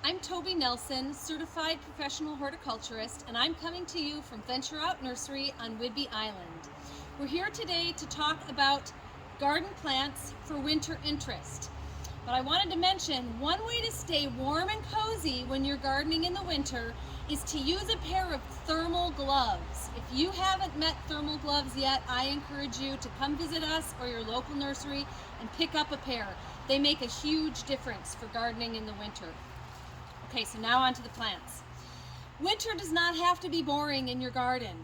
I'm Tobey Nelson, certified professional horticulturist, and I'm coming to you from Venture Out Nursery on Whidbey Island. We're here today to talk about garden plants for winter interest. But I wanted to mention one way to stay warm and cozy when you're gardening in the winter is to use a pair of thermal gloves. If you haven't met thermal gloves yet, I encourage you to come visit us or your local nursery and pick up a pair. They make a huge difference for gardening in the winter. Okay, so now on to the plants. Winter does not have to be boring in your garden.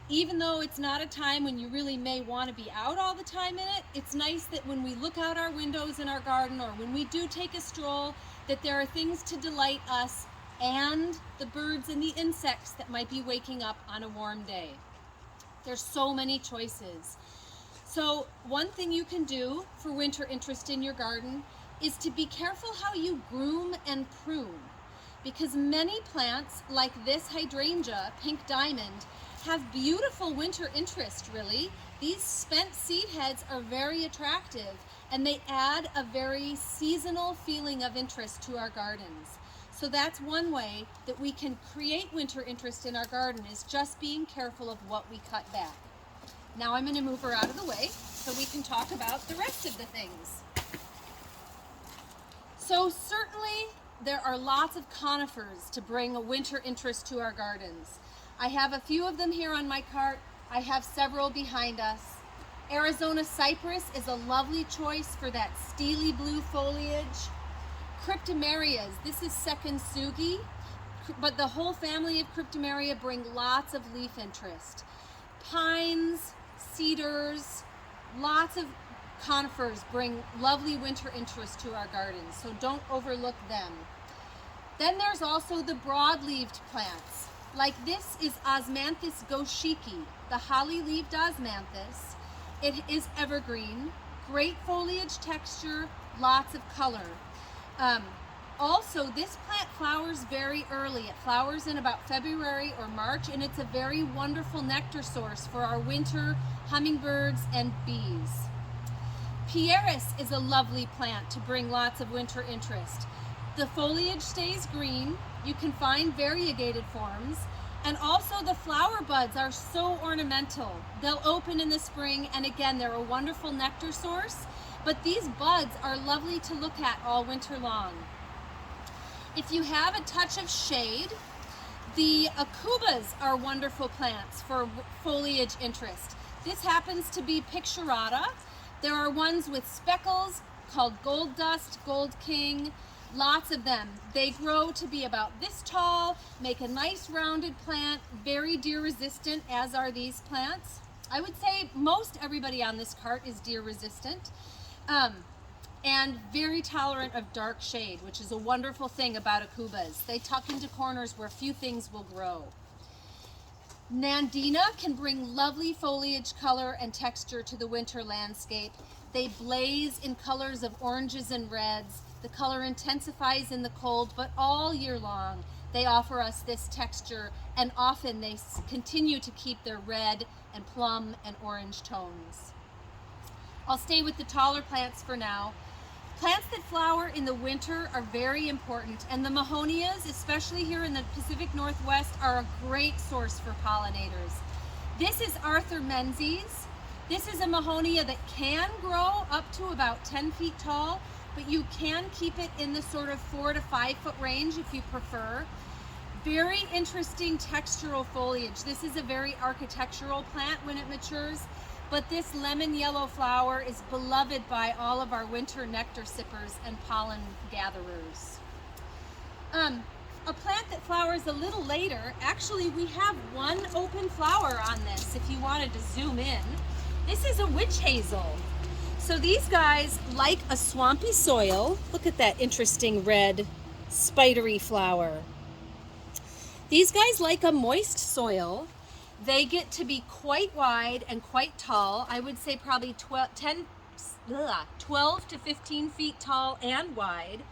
Even though it's not a time when you really may want to be out all the time in it, it's nice that when we look out our windows in our garden or when we do take a stroll, that there are things to delight us and the birds and the insects that might be waking up on a warm day. There's so many choices. So one thing you can do for winter interest in your garden is to be careful how you groom and prune. Because many plants, like this hydrangea, pink diamond, have beautiful winter interest, really. These spent seed heads are very attractive, and they add a very seasonal feeling of interest to our gardens. So that's one way that we can create winter interest in our garden, is just being careful of what we cut back. Now I'm going to move her out of the way so we can talk about the rest of the things. So certainly, there are lots of conifers to bring a winter interest to our gardens. I have a few of them here on my cart. I have several behind us. Arizona cypress is a lovely choice for that steely blue foliage. Cryptomerias, this is second sugi, but the whole family of cryptomeria bring lots of leaf interest. Pines, cedars, lots of conifers bring lovely winter interest to our gardens, so don't overlook them. Then there's also the broad-leaved plants. Like this is Osmanthus goshiki, the holly-leaved osmanthus. It is evergreen, great foliage texture, lots of color. Also, this plant flowers very early. It flowers in about February or March, and it's a very wonderful nectar source for our winter hummingbirds and bees. Pieris is a lovely plant to bring lots of winter interest. The foliage stays green. You can find variegated forms. And also the flower buds are so ornamental. They'll open in the spring, and again, they're a wonderful nectar source. But these buds are lovely to look at all winter long. If you have a touch of shade, the acubas are wonderful plants for foliage interest. This happens to be picturata. There are ones with speckles called gold dust, gold king, lots of them. They grow to be about this tall, make a nice rounded plant, very deer resistant, as are these plants. I would say most everybody on this cart is deer resistant and very tolerant of dark shade, which is a wonderful thing about acubas. They tuck into corners where few things will grow. Nandina can bring lovely foliage color and texture to the winter landscape. They blaze in colors of oranges and reds. The color intensifies in the cold, but all year long they offer us this texture, and often they continue to keep their red and plum and orange tones. I'll stay with the taller plants for now. Plants that flower in the winter are very important, and the mahonias, especially here in the Pacific Northwest, are a great source for pollinators. This is Arthur menzies. This is a mahonia that can grow up to about 10 feet tall, but you can keep it in the sort of 4 to 5 foot range if you prefer. Very interesting textural foliage. This is a very architectural plant when it matures, but this lemon yellow flower is beloved by all of our winter nectar sippers and pollen gatherers. A plant that flowers a little later, actually we have one open flower on this if you wanted to zoom in. This is a witch hazel. So these guys like a swampy soil. Look at that interesting red spidery flower. These guys like a moist soil. They get to be quite wide and quite tall. I would say probably 12 to 15 feet tall and wide.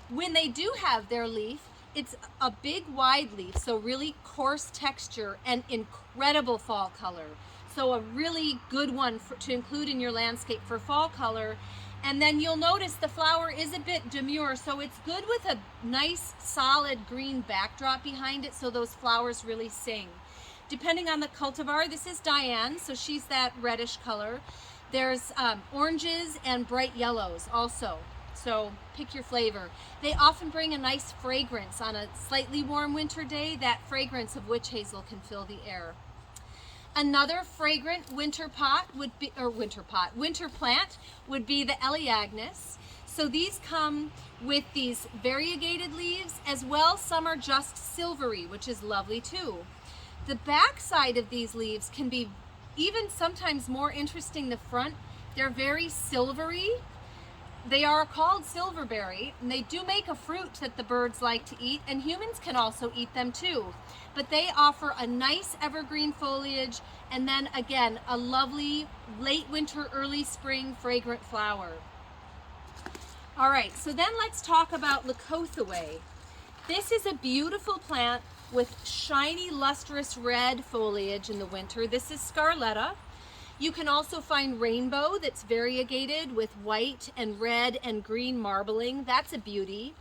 When they do have their leaf, it's a big wide leaf, so really coarse texture and incredible fall color. So a really good one to include in your landscape for fall color. And then you'll notice the flower is a bit demure, so it's good with a nice solid green backdrop behind it so those flowers really sing. Depending on the cultivar, this is Diane, so she's that reddish color. There's oranges and bright yellows also, so pick your flavor. They often bring a nice fragrance on a slightly warm winter day. That fragrance of witch hazel can fill the air. Another fragrant winter plant would be the Elaeagnus. So these come with these variegated leaves as well. Some are just silvery, which is lovely too. The back side of these leaves can be even sometimes more interesting than the front. They're very silvery. They are called silverberry, and they do make a fruit that the birds like to eat, and humans can also eat them too. But they offer a nice evergreen foliage, and then again, a lovely late winter, early spring fragrant flower. All right, so then let's talk about Leucothaway. This is a beautiful plant with shiny, lustrous red foliage in the winter. This is Scarletta. You can also find rainbow that's variegated with white and red and green marbling. That's a beauty.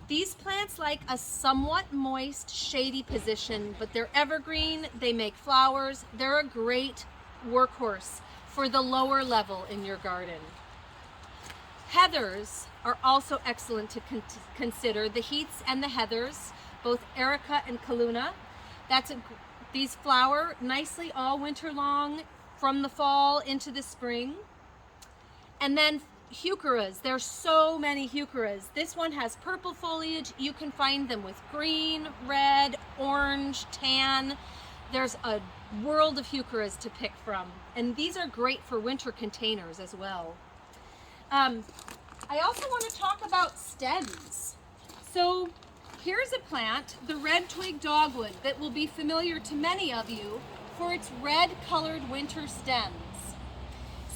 These plants like a somewhat moist, shady position, but they're evergreen, they make flowers. They're a great workhorse for the lower level in your garden. Heathers are also excellent to consider. The heaths and the heathers, both Erica and Kaluna. These flower nicely all winter long, from the fall into the spring. And then heucheras, there's so many heucheras. This one has purple foliage. You can find them with green, red, orange, tan. There's a world of heucheras to pick from. And these are great for winter containers as well. I also want to talk about stems. So here's a plant, the red twig dogwood, that will be familiar to many of you for its red colored winter stems.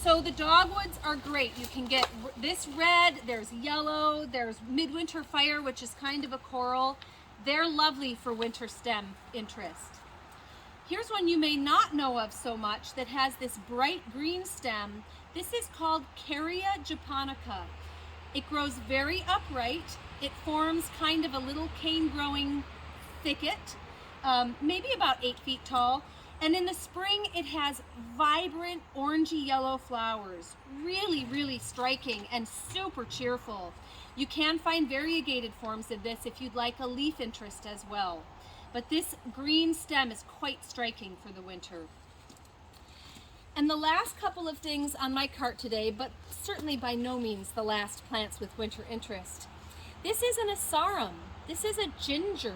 So the dogwoods are great. You can get this red, there's yellow, there's midwinter fire, which is kind of a coral. They're lovely for winter stem interest. Here's one you may not know of so much that has this bright green stem. This is called Caria japonica. It grows very upright. It forms kind of a little cane growing thicket, maybe about 8 feet tall. And in the spring, it has vibrant orangey yellow flowers, really, really striking and super cheerful. You can find variegated forms of this if you'd like a leaf interest as well. But this green stem is quite striking for the winter. And the last couple of things on my cart today, but certainly by no means the last plants with winter interest. This is an asarum. This is a ginger.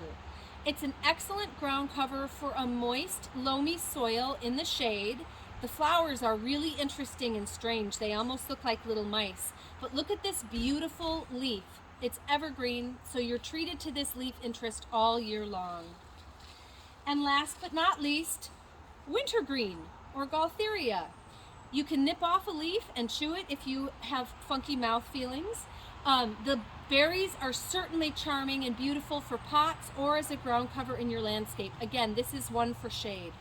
It's an excellent ground cover for a moist, loamy soil in the shade. The flowers are really interesting and strange. They almost look like little mice. But look at this beautiful leaf. It's evergreen, so you're treated to this leaf interest all year long. And last but not least, wintergreen or Gaultheria. You can nip off a leaf and chew it if you have funky mouth feelings. The berries are certainly charming and beautiful for pots or as a ground cover in your landscape. Again, this is one for shade.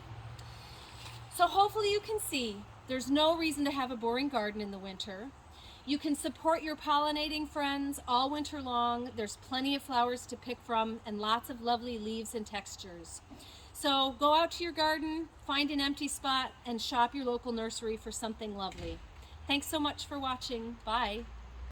So hopefully you can see there's no reason to have a boring garden in the winter. You can support your pollinating friends all winter long. There's plenty of flowers to pick from and lots of lovely leaves and textures. So go out to your garden, find an empty spot, and shop your local nursery for something lovely. Thanks so much for watching. Bye.